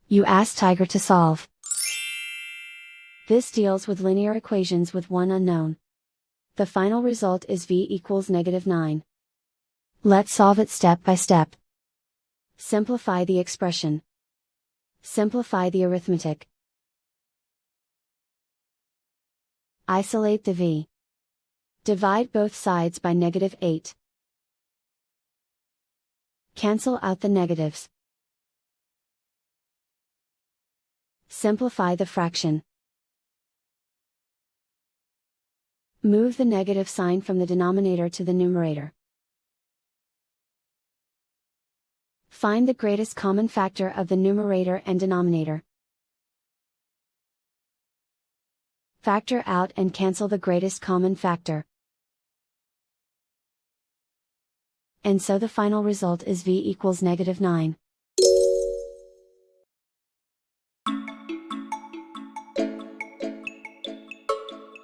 You ask Tiger to solve. This deals with linear equations with one unknown. The final result is v equals -9. Let's solve it step by step. Simplify the expression. Simplify the arithmetic. Isolate the v. Divide both sides by -8. Cancel out the negatives. Simplify the fraction. Move the negative sign from the denominator to the numerator. Find the greatest common factor of the numerator and denominator. Factor out and cancel the greatest common factor. And so the final result is v equals -9.